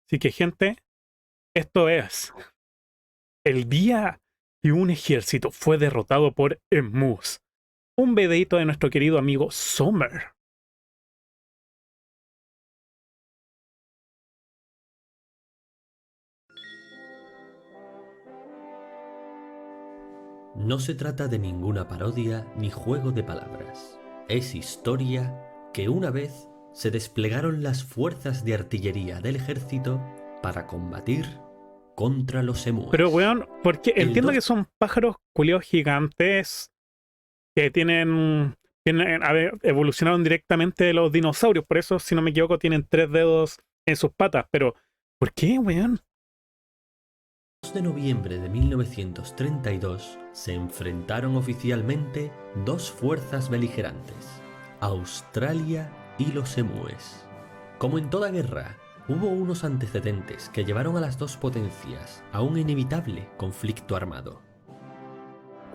Así que, gente, esto es el día que un ejército fue derrotado por Emus. Un videito de nuestro querido amigo Sommer. No se trata de ninguna parodia ni juego de palabras. Es historia que una vez se desplegaron las fuerzas de artillería del ejército para combatir contra los Pero, emúes. weón, porque El entiendo 2 que son pájaros culiados gigantes que a ver, evolucionaron directamente de los dinosaurios. Por eso, si no me equivoco, tienen 3 dedos en sus patas. Pero, ¿por qué, weón? de noviembre de 1932 se enfrentaron oficialmente dos fuerzas beligerantes, Australia y los emúes. Como en toda guerra, hubo unos antecedentes que llevaron a las dos potencias a un inevitable conflicto armado.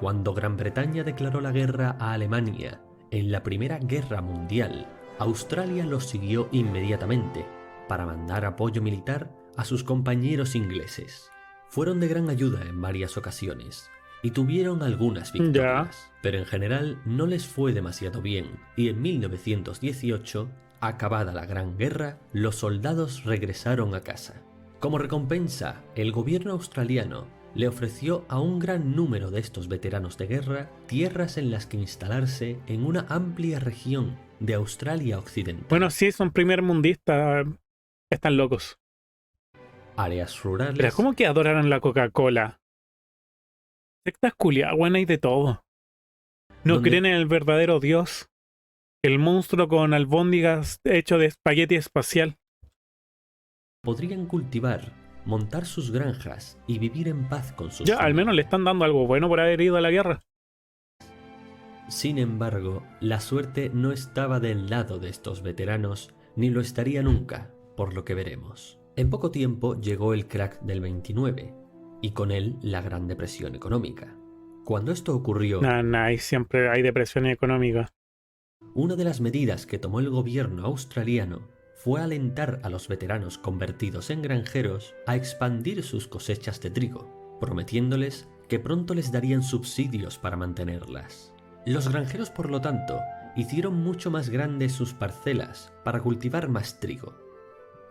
Cuando Gran Bretaña declaró la guerra a Alemania en la Primera Guerra Mundial, Australia los siguió inmediatamente para mandar apoyo militar a sus compañeros ingleses. Fueron de gran ayuda en varias ocasiones y tuvieron algunas victorias, pero en general no les fue demasiado bien, y en 1918, acabada la Gran Guerra, los soldados regresaron a casa. Como recompensa, el gobierno australiano le ofreció a un gran número de estos veteranos de guerra tierras en las que instalarse en una amplia región de Australia Occidental. Bueno, sí, son primer mundistas. Están locos. Áreas Pero, rurales. ¿cómo que adoraron la Coca-Cola? Sectas culiadas, buena y de todo. No Donde creen en el verdadero Dios. El monstruo con albóndigas hecho de espagueti espacial. podrían cultivar, montar sus granjas y vivir en paz con sus Ya, al menos le familias. están dando algo bueno por haber ido a la guerra. Sin embargo, la suerte no estaba del lado de estos veteranos, ni lo estaría nunca, por lo que veremos. En poco tiempo llegó el crack del 29, y con él la Gran Depresión económica. Cuando esto ocurrió, Y siempre hay depresión económica. una de las medidas que tomó el gobierno australiano fue alentar a los veteranos convertidos en granjeros a expandir sus cosechas de trigo, prometiéndoles que pronto les darían subsidios para mantenerlas. Los granjeros, por lo tanto, hicieron mucho más grandes sus parcelas para cultivar más trigo.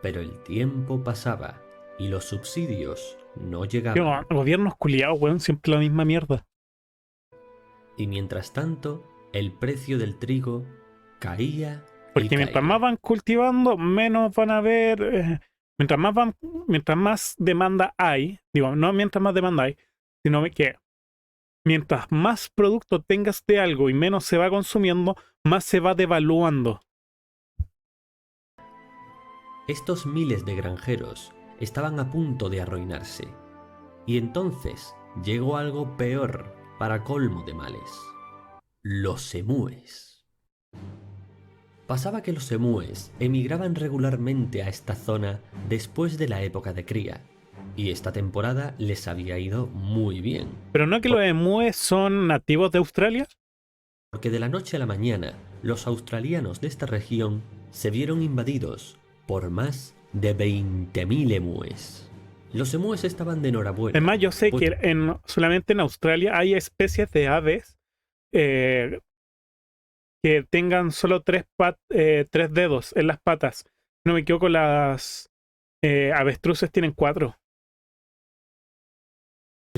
Pero el tiempo pasaba y los subsidios no llegaban. Gobiernos culiados, weón, siempre la misma mierda. Y mientras tanto, el precio del trigo caía y Porque mientras más caía. van cultivando, menos van a haber. Mientras más demanda hay, digo, no mientras más demanda hay, sino que mientras más producto tengas de algo y menos se va consumiendo, más se va devaluando. Estos miles de granjeros estaban a punto de arruinarse. Y entonces llegó algo peor para colmo de males. Los emúes. Pasaba que los emúes emigraban regularmente a esta zona después de la época de cría, y esta temporada les había ido muy bien, Pero no que los emúes son nativos de Australia. porque de la noche a la mañana los australianos de esta región se vieron invadidos por más de 20.000 emúes. Los emúes estaban de enhorabuena, Además, yo sé pues que solamente en Australia hay especies de aves eh, que tengan solo tres dedos en las patas. Si no me equivoco, las avestruces tienen 4.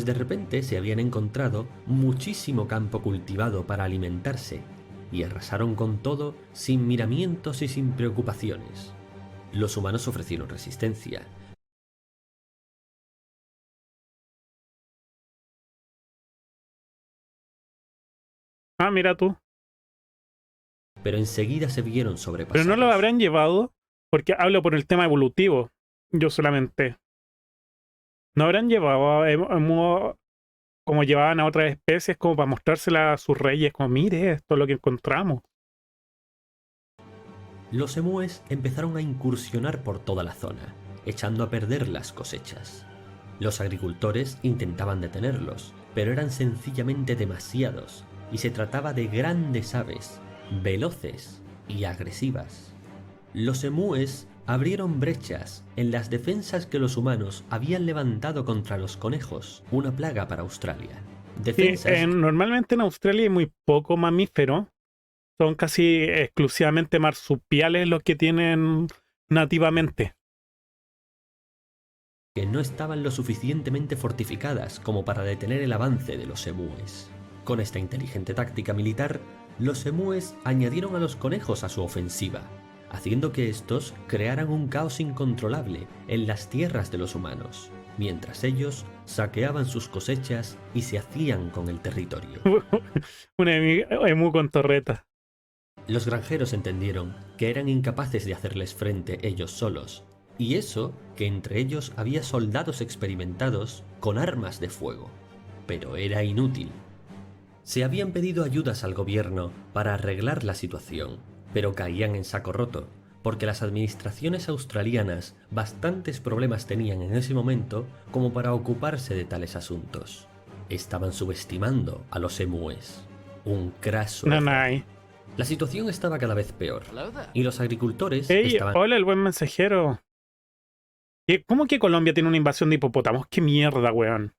de repente se habían encontrado muchísimo campo cultivado para alimentarse, y arrasaron con todo sin miramientos y sin preocupaciones. Los humanos ofrecieron resistencia, Ah, mira tú. pero enseguida se vieron Pero sobrepasados. no lo habrán llevado, porque hablo por el tema evolutivo. Yo solamente. No habrán llevado como llevaban a otras especies, como para mostrársela a sus reyes, como mire, esto es lo que encontramos. Los emúes empezaron a incursionar por toda la zona, echando a perder las cosechas. Los agricultores intentaban detenerlos, pero eran sencillamente demasiados, y se trataba de grandes aves, veloces y agresivas. Los emúes abrieron brechas en las defensas que los humanos habían levantado contra los conejos, una plaga para Australia. Defensas Normalmente en Australia hay muy poco mamífero. Son casi exclusivamente marsupiales los que tienen nativamente. que no estaban lo suficientemente fortificadas como para detener el avance de los emúes. Con esta inteligente táctica militar, los emúes añadieron a los conejos a su ofensiva, haciendo que estos crearan un caos incontrolable en las tierras de los humanos, mientras ellos saqueaban sus cosechas y se hacían con el territorio. Un emu con torreta. Los granjeros entendieron que eran incapaces de hacerles frente ellos solos, y eso que entre ellos había soldados experimentados con armas de fuego. Pero era inútil. Se habían pedido ayudas al gobierno para arreglar la situación, pero caían en saco roto, porque las administraciones australianas bastantes problemas tenían en ese momento como para ocuparse de tales asuntos. Estaban subestimando a los emúes. Un craso error. Nanay. La situación estaba cada vez peor, y los agricultores Hey, estaban hola, el buen mensajero. ¿Cómo que Colombia tiene una invasión de hipopótamos? ¡Qué mierda, weón!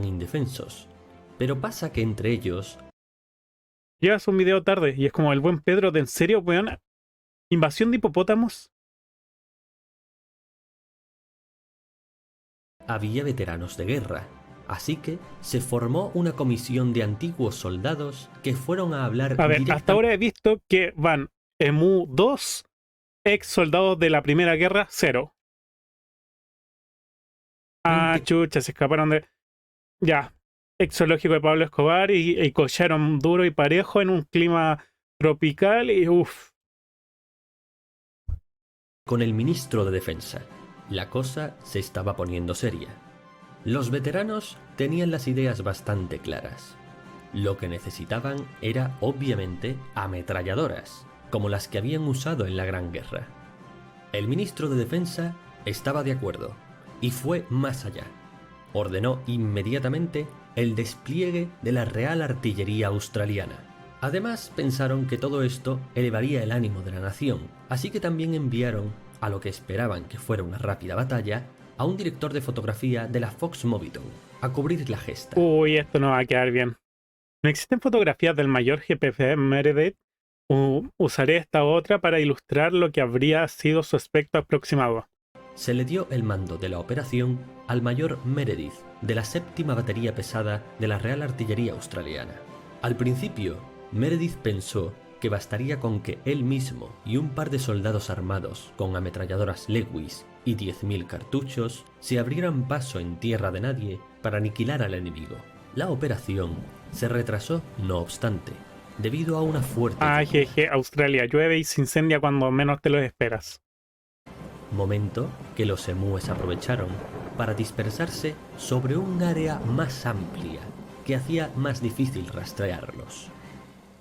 indefensos. Pero pasa que entre ellos Llegas un video tarde y es como el buen Pedro, ¿de en serio, weón? ¿Invasión de hipopótamos? había veteranos de guerra, así que se formó una comisión de antiguos soldados que fueron a hablar A ver, hasta ahora he visto que van Emu 2, ex soldados de la Primera Guerra, 0. Ah, chucha, se escaparon de... Ya, ex zoológico de Pablo Escobar y collaron duro y parejo en un clima tropical y uff. con el ministro de Defensa. La cosa se estaba poniendo seria. Los veteranos tenían las ideas bastante claras. Lo que necesitaban era, obviamente, ametralladoras, como las que habían usado en la Gran Guerra. El ministro de Defensa estaba de acuerdo, y fue más allá. Ordenó inmediatamente el despliegue de la Real Artillería Australiana. Además, pensaron que todo esto elevaría el ánimo de la nación, así que también enviaron, a lo que esperaban que fuera una rápida batalla, a un director de fotografía de la Fox Moviton a cubrir la gesta. Uy, esto no va a quedar bien. No existen fotografías del mayor GPF Meredith. Usaré esta otra para ilustrar lo que habría sido su aspecto aproximado. Se le dio el mando de la operación al mayor Meredith de la 7ª Batería Pesada de la Real Artillería Australiana. Al principio, Meredith pensó que bastaría con que él mismo y un par de soldados armados con ametralladoras Lewis y 10.000 cartuchos se abrieran paso en tierra de nadie para aniquilar al enemigo. La operación se retrasó, no obstante, debido a una fuerte Ah, jeje, Australia, llueve y se incendia cuando menos te lo esperas. momento que los emúes aprovecharon para dispersarse sobre un área más amplia que hacía más difícil rastrearlos.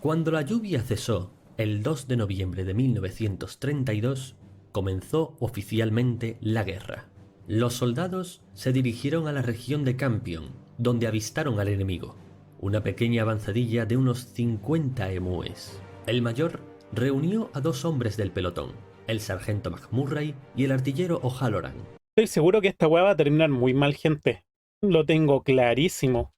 Cuando la lluvia cesó, el 2 de noviembre de 1932, comenzó oficialmente la guerra. Los soldados se dirigieron a la región de Campion, donde avistaron al enemigo, una pequeña avanzadilla de unos 50 emúes. El mayor reunió a 2 hombres del pelotón, el sargento McMurray y el artillero O'Halloran. Estoy seguro que esta weá va a terminar muy mal, gente. Lo tengo clarísimo.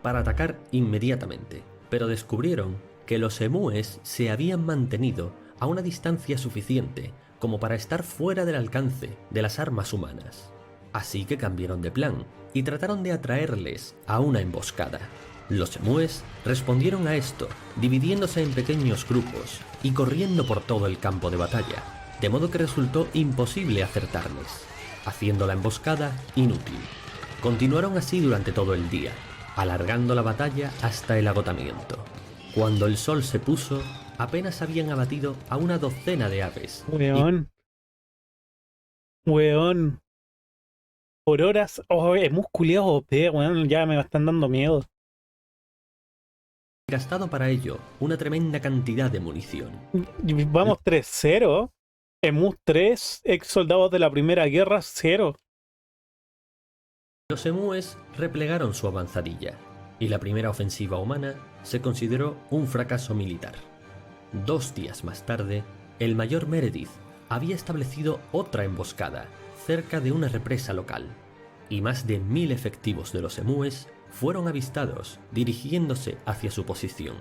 Para atacar inmediatamente, pero descubrieron que los emúes se habían mantenido a una distancia suficiente como para estar fuera del alcance de las armas humanas. Así que cambiaron de plan y trataron de atraerles a una emboscada. Los emúes respondieron a esto, dividiéndose en pequeños grupos y corriendo por todo el campo de batalla, de modo que resultó imposible acertarles, haciendo la emboscada inútil. Continuaron así durante todo el día, alargando la batalla hasta el agotamiento. Cuando el sol se puso, apenas habían abatido a una docena de aves. Weón. Weón. Por horas. Oh, es musculeado OP, weón. Ya me están dando miedo. Y gastado para ello una tremenda cantidad de munición. Vamos 3-0. Emus 3, ex soldados de la Primera Guerra, 0. Los emúes replegaron su avanzadilla, y la primera ofensiva humana se consideró un fracaso militar. 2 días más tarde, el mayor Meredith había establecido otra emboscada cerca de una represa local, y más de 1000 efectivos de los emúes fueron avistados dirigiéndose hacia su posición.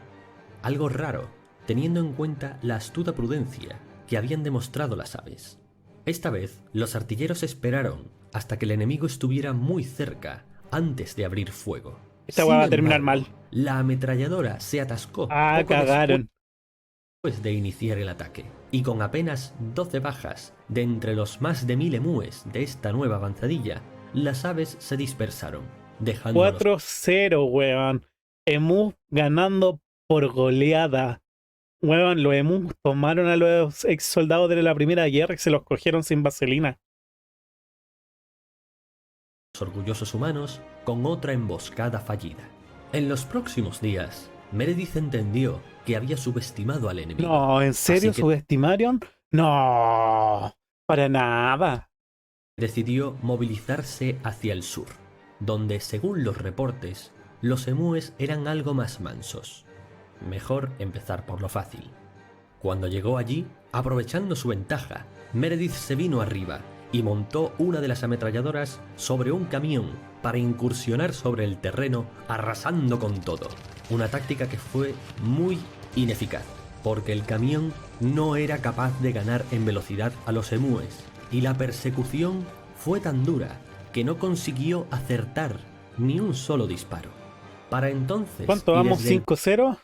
Algo raro, teniendo en cuenta la astuta prudencia que habían demostrado las aves. Esta vez, los artilleros esperaron hasta que el enemigo estuviera muy cerca antes de abrir fuego. Esta va a terminar mal. La ametralladora se atascó poco Cagaron. después de iniciar el ataque, y con apenas 12 bajas de entre los más de 1000 emúes de esta nueva avanzadilla, las aves se dispersaron, dejando 4-0, weón. Emu ganando por goleada. Weón, los emus tomaron a los ex soldados de la Primera Guerra y se los cogieron sin vaselina. los orgullosos humanos con otra emboscada fallida. En los próximos días, Meredith entendió que había subestimado al enemigo. No, ¿en serio Así que subestimaron? No, para nada. decidió movilizarse hacia el sur, donde, según los reportes, los emúes eran algo más mansos. Mejor empezar por lo fácil. Cuando llegó allí, aprovechando su ventaja, Meredith se vino arriba y montó una de las ametralladoras sobre un camión para incursionar sobre el terreno, arrasando con todo. Una táctica que fue muy ineficaz, porque el camión no era capaz de ganar en velocidad a los emúes, y la persecución fue tan dura que no consiguió acertar ni un solo disparo. Para entonces, ¿Cuánto y vamos? desde el ¿5-0?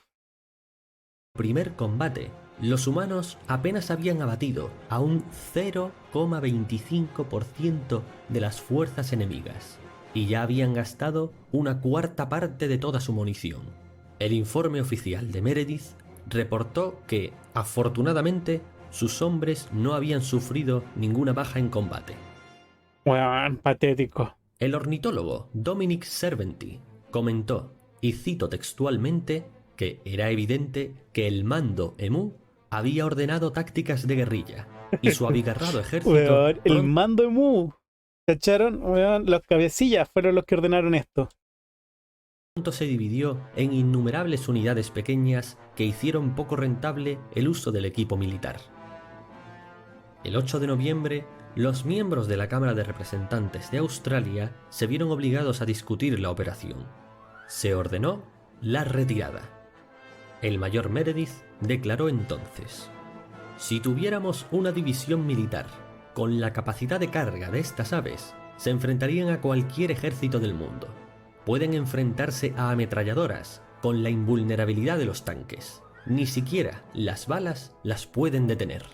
primer combate, los humanos apenas habían abatido a un 0,25% de las fuerzas enemigas, y ya habían gastado una cuarta parte de toda su munición. El informe oficial de Meredith reportó que, afortunadamente, sus hombres no habían sufrido ninguna baja en combate. Weón, patético. El ornitólogo Dominic Serventi comentó, y cito textualmente, que era evidente que el mando Emu había ordenado tácticas de guerrilla, y su abigarrado ejército Weón, el pronto mando de Mu. ¿Cacharon? Weón, los cabecillas fueron los que ordenaron esto. se dividió en innumerables unidades pequeñas que hicieron poco rentable el uso del equipo militar. El 8 de noviembre, los miembros de la Cámara de Representantes de Australia se vieron obligados a discutir la operación. Se ordenó la retirada. El mayor Meredith declaró entonces: si tuviéramos una división militar con la capacidad de carga de estas aves, se enfrentarían a cualquier ejército del mundo. Pueden enfrentarse a ametralladoras con la invulnerabilidad de los tanques. Ni siquiera las balas las pueden detener.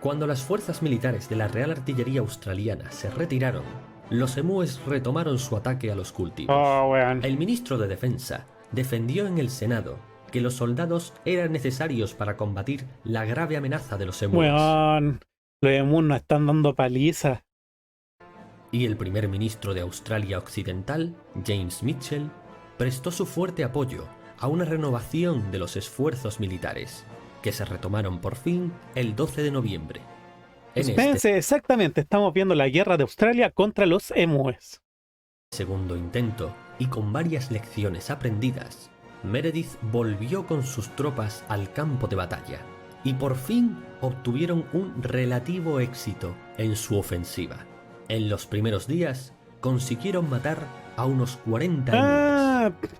Cuando las fuerzas militares de la Real Artillería Australiana se retiraron, los emúes retomaron su ataque a los cultivos. Oh, weón. El ministro de Defensa defendió en el Senado que los soldados eran necesarios para combatir la grave amenaza de los emúes. Weón, los emus nos están dando paliza. Y el primer ministro de Australia Occidental, James Mitchell, prestó su fuerte apoyo a una renovación de los esfuerzos militares, que se retomaron por fin el 12 de noviembre. En Espérense, exactamente, estamos viendo la guerra de Australia contra los emúes. segundo intento, y con varias lecciones aprendidas, Meredith volvió con sus tropas al campo de batalla, y por fin obtuvieron un relativo éxito en su ofensiva. En los primeros días consiguieron matar a unos 40 emúes.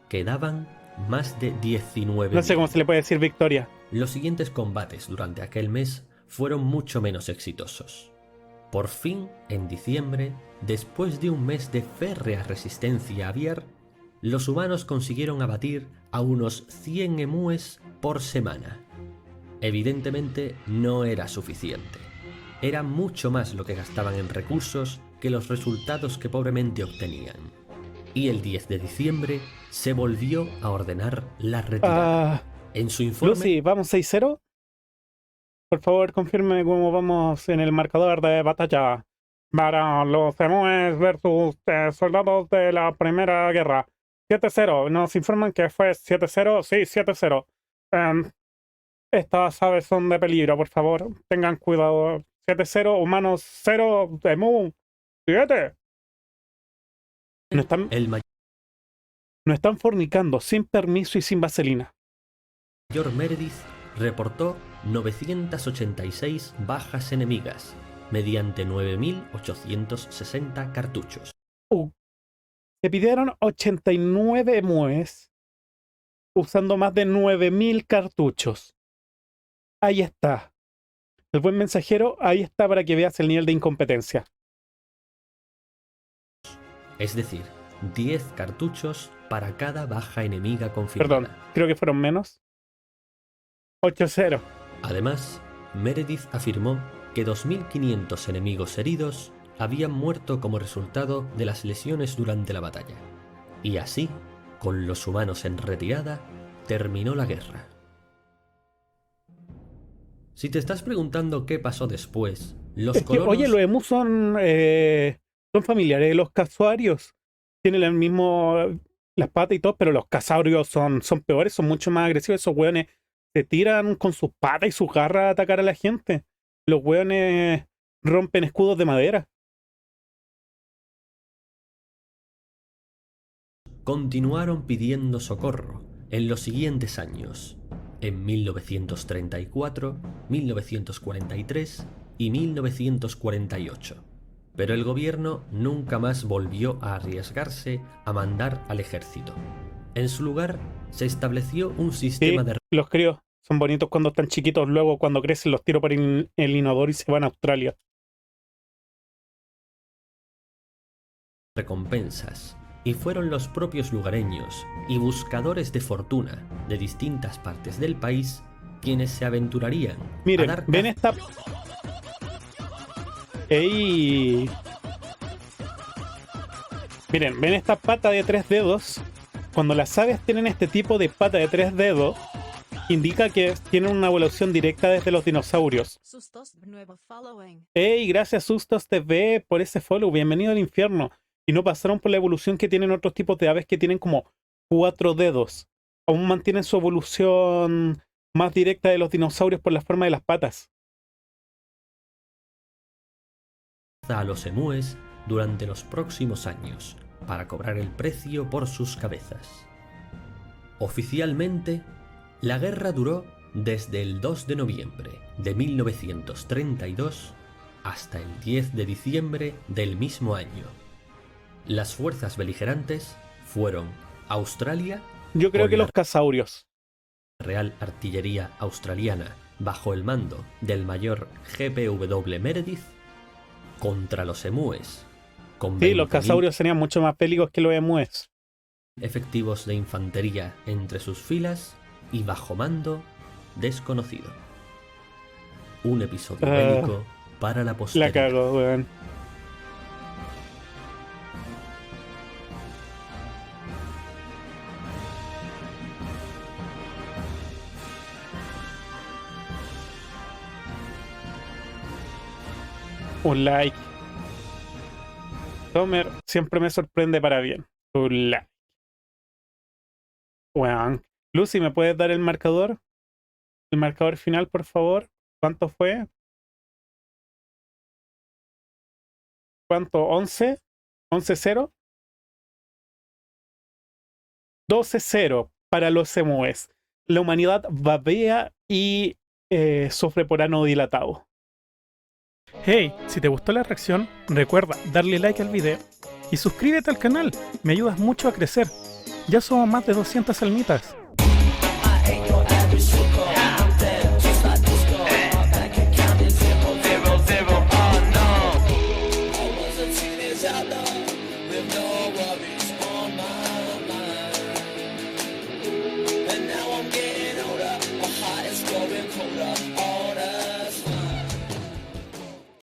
Quedaban más de 19. No sé cómo se le puede decir victoria. Los siguientes combates durante aquel mes fueron mucho menos exitosos. Por fin, en diciembre, después de un mes de férrea resistencia aviar, los humanos consiguieron abatir a unos 100 emúes por semana. Evidentemente no era suficiente. Era mucho más lo que gastaban en recursos que los resultados que pobremente obtenían. Y el 10 de diciembre se volvió a ordenar la retirada. En su informe... Lucy, ¿vamos 6-0? Por favor, confirme cómo vamos en el marcador de batalla para los emúes versus soldados de la Primera Guerra. 7-0. Nos informan que fue 7-0. Sí, 7-0. Estas aves son de peligro, por favor. Tengan cuidado. 7-0, humanos 0, emú 7. No están... El mayor nos están fornicando sin permiso y sin vaselina. Mayor Meredith reportó 986 bajas enemigas mediante 9.860 cartuchos. Se pidieron 89 MUEs usando más de 9.000 cartuchos. Ahí está. El buen mensajero, ahí está para que veas el nivel de incompetencia. Es decir, 10 cartuchos para cada baja enemiga confirmada. Perdón, creo que fueron menos. 8-0. Además, Meredith afirmó que 2.500 enemigos heridos habían muerto como resultado de las lesiones durante la batalla. Y así, con los humanos en retirada, terminó la guerra. Si te estás preguntando qué pasó después, los colonos... Oye, los emus son familiares de los casuarios. Tienen el mismo... las patas y todo, pero los casaurios son peores, son mucho más agresivos. Esos hueones se tiran con sus patas y sus garras a atacar a la gente. Los hueones rompen escudos de madera. Continuaron pidiendo socorro en los siguientes años, en 1934, 1943 y 1948. Pero el gobierno nunca más volvió a arriesgarse a mandar al ejército. En su lugar, se estableció un sistema de... Los críos son bonitos cuando están chiquitos, luego cuando crecen los tiro por el inodoro y se van a Australia. recompensas, y fueron los propios lugareños y buscadores de fortuna de distintas partes del país quienes se aventurarían Miren, a dar ven esta... ¡Ey! Miren, ven esta pata de 3 dedos. Cuando las aves tienen este tipo de pata de 3 dedos, indica que tienen una evolución directa desde los dinosaurios. ¡Ey! Gracias Sustos TV por ese follow. Bienvenido al infierno. Y no pasaron por la evolución que tienen otros tipos de aves que tienen como 4 dedos. Aún mantienen su evolución más directa de los dinosaurios por la forma de las patas. A los emúes durante los próximos años para cobrar el precio por sus cabezas. Oficialmente, la guerra duró desde el 2 de noviembre de 1932 hasta el 10 de diciembre del mismo año. Las fuerzas beligerantes fueron Australia, Yo creo con que la los casaurios. Real Artillería Australiana bajo el mando del mayor GPW Meredith, contra los emúes, con Sí, los 20.000 casaurios serían mucho más bélicos que los emúes. efectivos de infantería entre sus filas y bajo mando desconocido. Un episodio bélico para la La posteridad. cago, weón. Un like. Tomer siempre me sorprende para bien. Un like. Weón. Lucy, ¿me puedes dar el marcador? El marcador final, por favor. ¿Cuánto fue? ¿Cuánto? ¿11? ¿11-0? 12-0 para los emúes. La humanidad babea y sufre por ano dilatado. Hey, si te gustó la reacción, recuerda darle like al video y suscríbete al canal, me ayudas mucho a crecer. Ya somos más de 200 almitas.